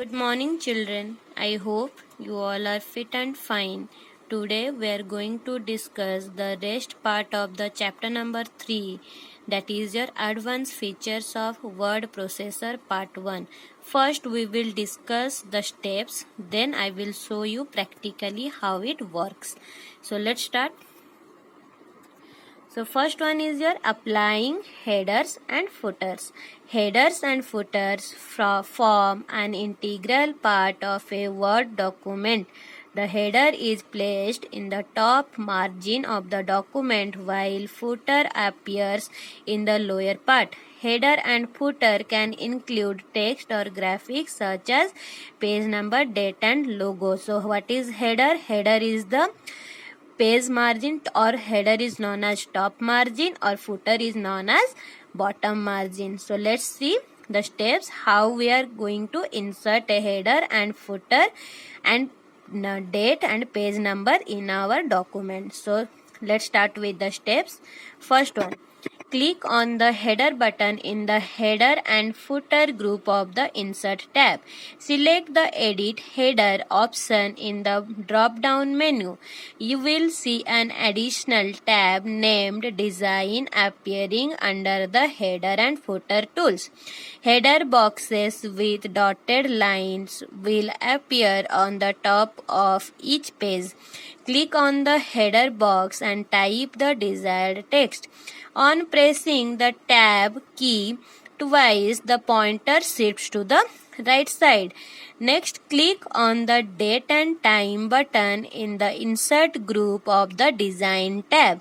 Good morning, children. I hope you all are fit and fine. Today we are going to discuss the rest part of the chapter number 3, that is your advanced features of word processor part 1. First we will discuss the steps, then I will show you practically how it works. So let's start. So first one is your applying headers and footers. Headers and footers form an integral part of a Word document. The header is placed in the top margin of the document while footer appears in the lower part. Header and footer can include text or graphics such as page number, date and logo. So what is header? Header is the page margin, or header is known as top margin, or footer is known as bottom margin. So let's see the steps how we are going to insert a header and footer and date and page number in our document. So let's start with the steps. First one, click on the header button in the header and footer group of the insert tab. Select the edit header option in the drop down menu. You will see an additional tab named design appearing under the header and footer tools. Header boxes with dotted lines will appear on the top of each page. Click on the header box and type the desired text. On pressing the tab key twice, the pointer shifts to the right side. Next, click on the date and time button in the insert group of the design tab.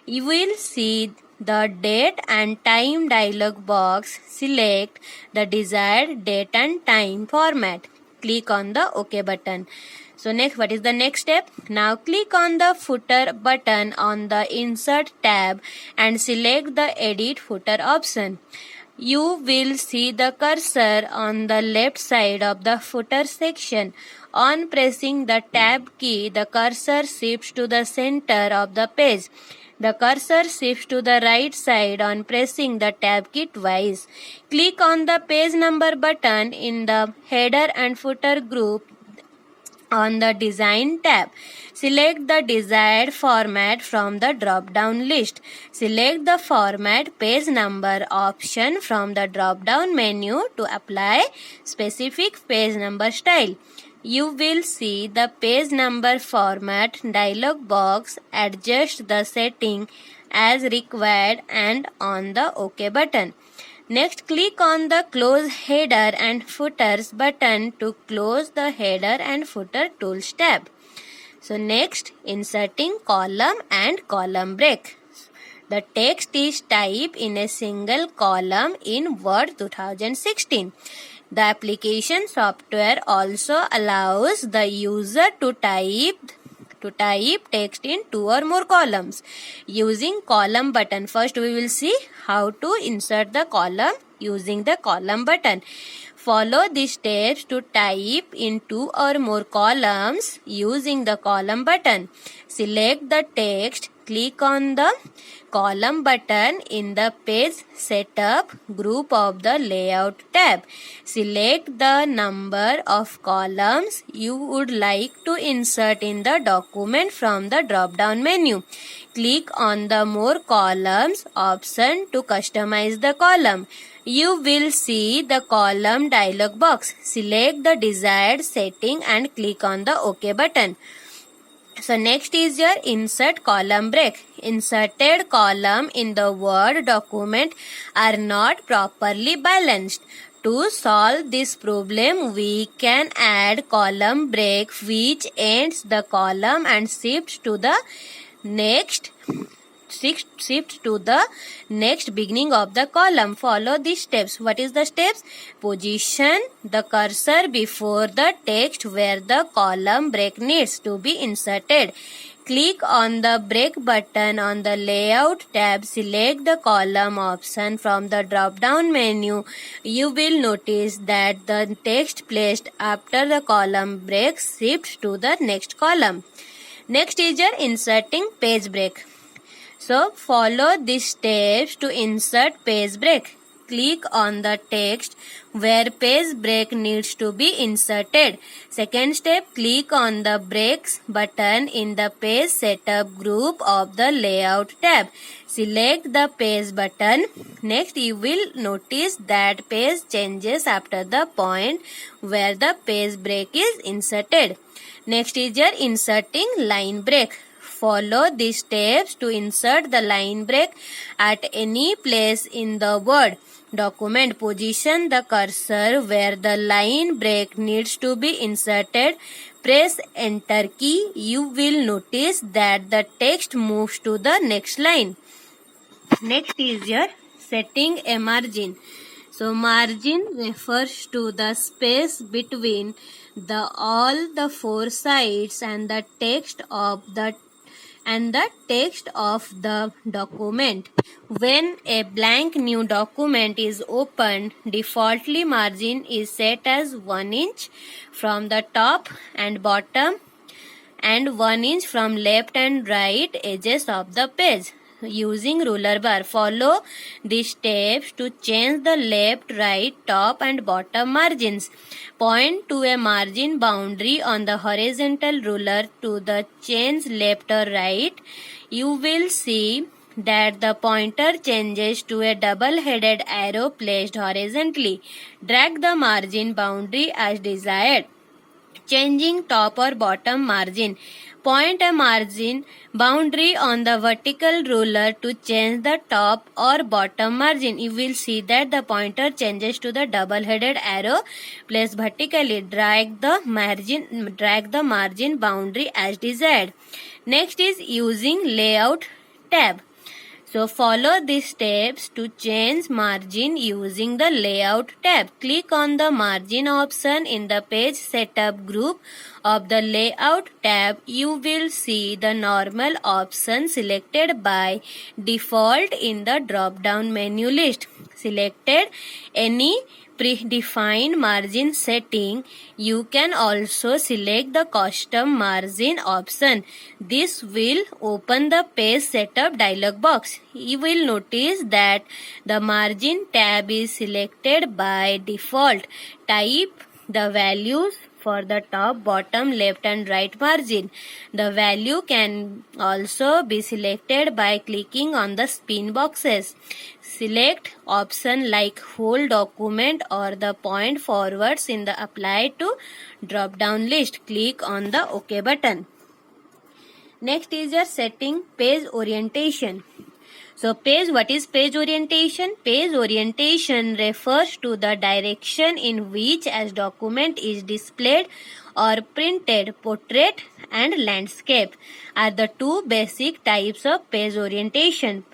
You will see the date and time dialog box. Select the desired date and time format. Click on the OK button. So next, what is the next step? Now click on the footer button on the insert tab and select the edit footer option. You will see the cursor on the left side of the footer section. On pressing the tab key, the cursor shifts to the center of the page. The cursor shifts to the right side on pressing the tab key twice. Click on the page number button in the header and footer group on the design tab. Select the desired format from the drop down list. Select the format page number option from the drop down menu to apply specific page number style. You will see the page number format dialog box. Adjust the setting as required and on the OK button. Next, click on the Close Header and Footers button to close the Header and Footer Tools tab. So next, inserting column and column break. The text is typed in a single column in Word 2016. The application software also allows the user to type text in 2 or more columns using column button. First we will see how to insert the column using the column button. Follow these steps to type in 2 or more columns using the column button. Select the text. Click on the column button in the page setup group of the layout tab. Select the number of columns you would like to insert in the document from the drop down menu. Click on the more columns option to customize the column. You will see the column dialog box. Select the desired setting and click on the OK button. So next is your insert column break. Inserted column in the Word document are not properly balanced. To solve this problem, we can add column break which ends the column and shifts to the next beginning of the column. Follow these steps. What is the steps? Position the cursor before the text where the column break needs to be inserted. Click on the break button on the layout tab. Select the column option from the drop down menu. You will notice that the text placed after the column break shifts to the next column. Next is your inserting page break. So follow these steps to insert page break. click on the text where page break needs to be inserted. Second step, click on the breaks button in the page setup group of the layout tab. Select the page button. Next, you will notice that page changes after the point where the page break is inserted. Next is your inserting line break. Follow these steps to insert the line break at any place in the Word document. Position the cursor where the line break needs to be inserted. Press enter key. You will notice that the text moves to the next line. Next is your setting a margin. So margin refers to the space between all the four sides and the text of the document. When a blank new document is opened, defaultly margin is set as 1 inch from the top and bottom and 1 inch from left and right edges of the page. Using ruler bar, follow these steps to change the left, right, top and bottom margins. Point to a margin boundary on the horizontal ruler to the change left or right. You will see that the pointer changes to a double-headed arrow placed horizontally. Drag the margin boundary as desired. Changing top or bottom margin. Point a margin boundary on the vertical ruler to change the top or bottom margin. You will see that the pointer changes to the double-headed arrow placed vertically. Drag the margin boundary as desired. Next is using layout tab. So follow these steps to change margin using the layout tab. Click on the margin option in the page setup group of the layout tab. You will see the normal option selected by default in the drop down menu list. Selected any predefined margin setting. You can also select the custom margin option. This will open the page setup dialog box. You will notice that the margin tab is selected by default. Type the values for the top, bottom, left and right margin. The value can also be selected by clicking on the spin boxes. Select option like whole document or the point forwards in the apply to drop down list. Click on the OK button. Next is your setting page orientation. So what is page orientation? Page orientation refers to the direction in which a document is displayed or printed. Portrait and landscape are the two basic types of page orientation.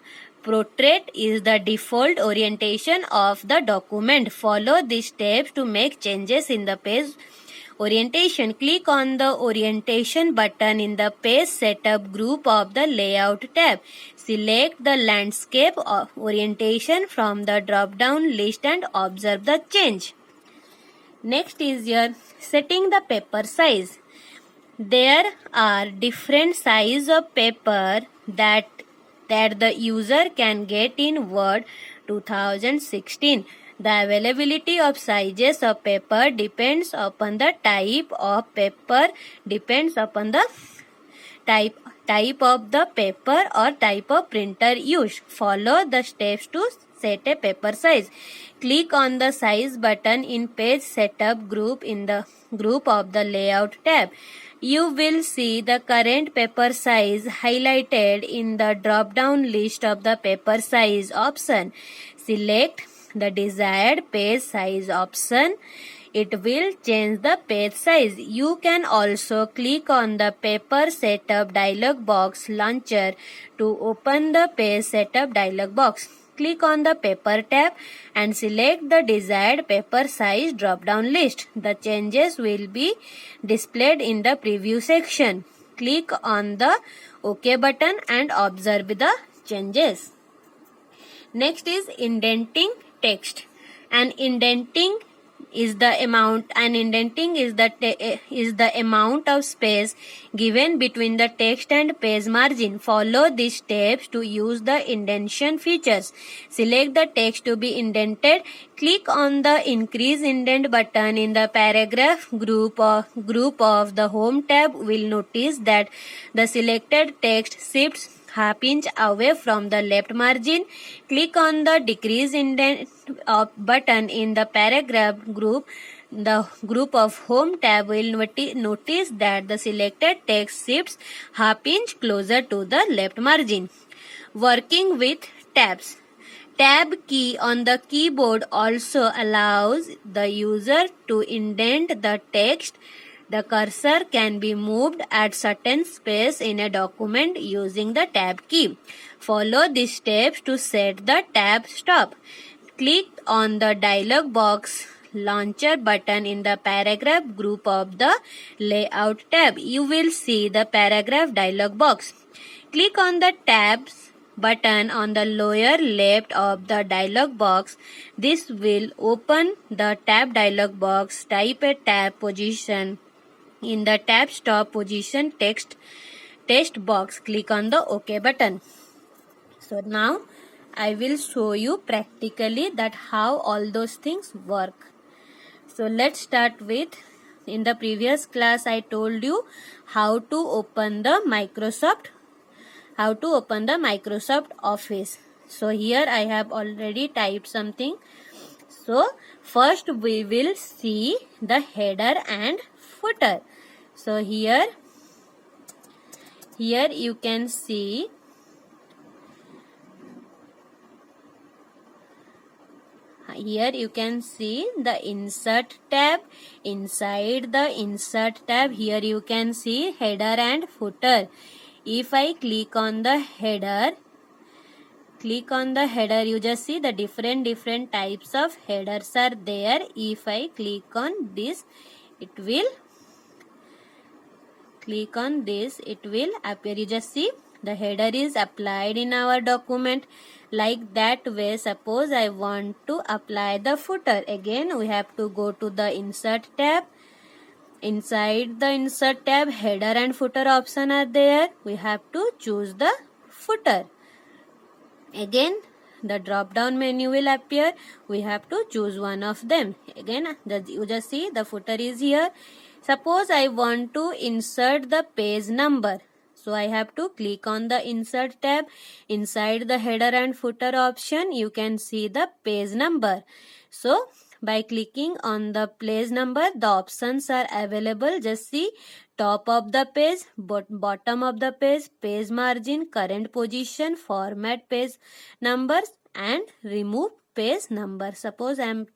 Portrait is the default orientation of the document. Follow these steps to make changes in the page orientation. Click on the orientation button in the page setup group of the layout tab. Select the landscape orientation from the drop down list and observe the change. Next is your setting the paper size. There are different sizes of paper that the user can get in Word 2016. The availability of sizes of paper depends upon the type of paper, depends upon the type of the paper or type of printer used. Follow the steps to set a paper size. Click on the size button in page setup group in the group of the layout tab. You will see the current paper size highlighted in the drop down list of the paper size option. Select the desired page size option. It will change the page size. You can also click on the paper setup dialog box launcher to open the page setup dialog box. Click on the paper tab and select the desired paper size drop down list. The changes will be displayed in the preview section. Click on the OK button and observe the changes. Next is indenting text. An indenting is the amount, and indenting is the amount of space given between the text and page margin. Follow these steps to use the indentation features. Select the text to be indented. Click on the increase indent button in the paragraph group of the home tab. Will notice that the selected text shifts half inch away from the left margin. Click on the decrease indent button in the paragraph group. The group of home tab will notice that the selected text shifts half inch closer to the left margin. Working with tabs. Tab key on the keyboard also allows the user to indent the text. The cursor can be moved at certain space in a document using the tab key. Follow these steps to set the tab stop. Click on the dialog box launcher button in the paragraph group of the layout tab. You will see the paragraph dialog box. Click on the tabs button on the lower left of the dialog box. This will open the tab dialog box. Type a tab position in the tab stop position text box. Click on the OK button. So now I will show you practically that how all those things work. So let's start with, in the previous class I told you how to open the Microsoft Office. So here I have already typed something. So first we will see the header and footer. So here you can see the insert tab. Inside the insert tab, here you can see header and footer. If I click on the header, you just see the different types of headers are there. If I click on this, it will appear. You just see the header is applied in our document. Like that way, suppose I want to apply the footer. Again, we have to go to the insert tab. Inside the insert tab, header and footer option are there. We have to choose the footer. Again, the drop down menu will appear. We have to choose one of them. Again, you just see the footer is here. Suppose I want to insert the page number. So I have to click on the insert tab. Inside the header and footer option, you can see the page number. So by clicking on the page number, the options are available. Just see top of the page, bottom of the page, page margin, current position, format page numbers, and remove page number. Suppose I am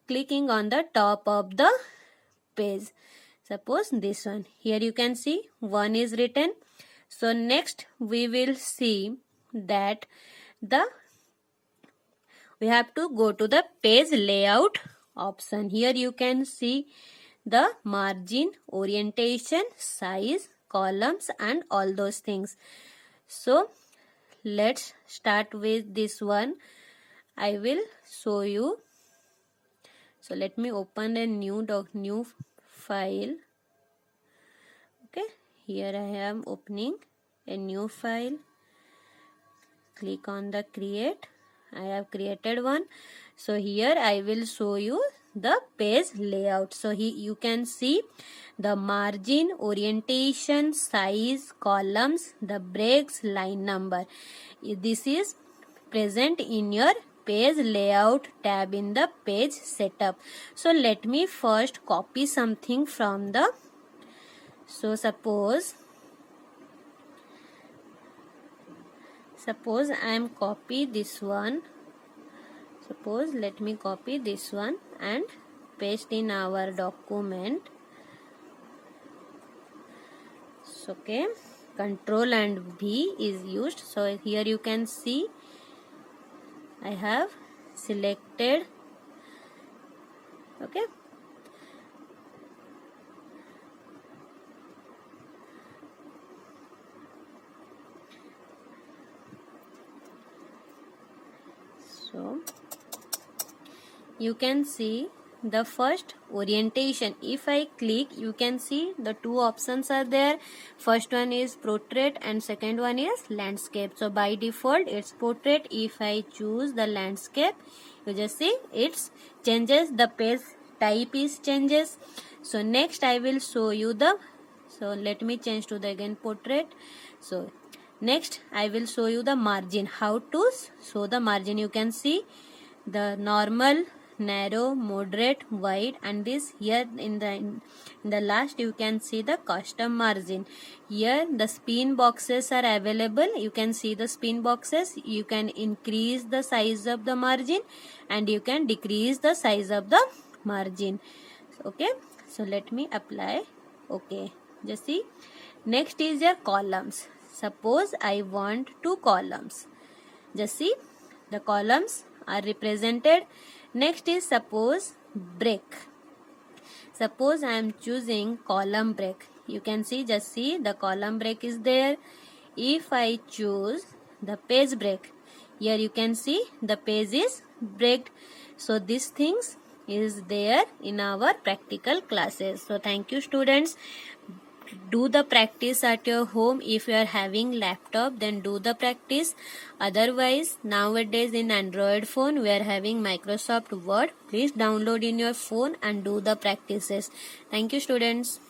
clicking on the top of the page. Suppose this one. Here you can see one is written. So next we will see that we have to go to the page layout option. Here you can see the margin, orientation, size, columns, and all those things. So let's start with this one. I will show you. So let me open a new file. Okay, here I am opening a new file. Click on the create. I have created one. So here I will show you the page layout. So here you can see the margin, orientation, size, columns, the breaks, line number. This is present in your page layout tab in the page setup. So let me first copy something from the, so suppose I am copy this one. Suppose let me copy this one and paste in our document. So, okay, Control and V is used. So here you can see I have selected. Okay, so you can see the first orientation. If I click, you can see the two options are there. First one is portrait and second one is landscape. So by default it's portrait. If I choose the landscape, you just see it's changes, the page type is changes. So next I will show you the, so let me change to the again portrait. So next I will show you the margin, how to show the margin. You can see the normal, narrow, moderate, wide, and this here in the last you can see the custom margin. Here the spin boxes are available. You can see the spin boxes. You can increase the size of the margin and you can decrease the size of the margin. Okay, so let me apply. Okay, just see. Next is your columns. Suppose I want 2 columns. Just see, the columns are represented. Next is suppose break. Suppose I am choosing column break. You can see, just see the column break is there. If I choose the page break, here you can see the page is breaked. So these things is there in our practical classes. So thank you students. Do the practice at your home. If you are having laptop, then do the practice. Otherwise, nowadays in Android phone we are having Microsoft Word. Please download in your phone and do the practices. Thank you students.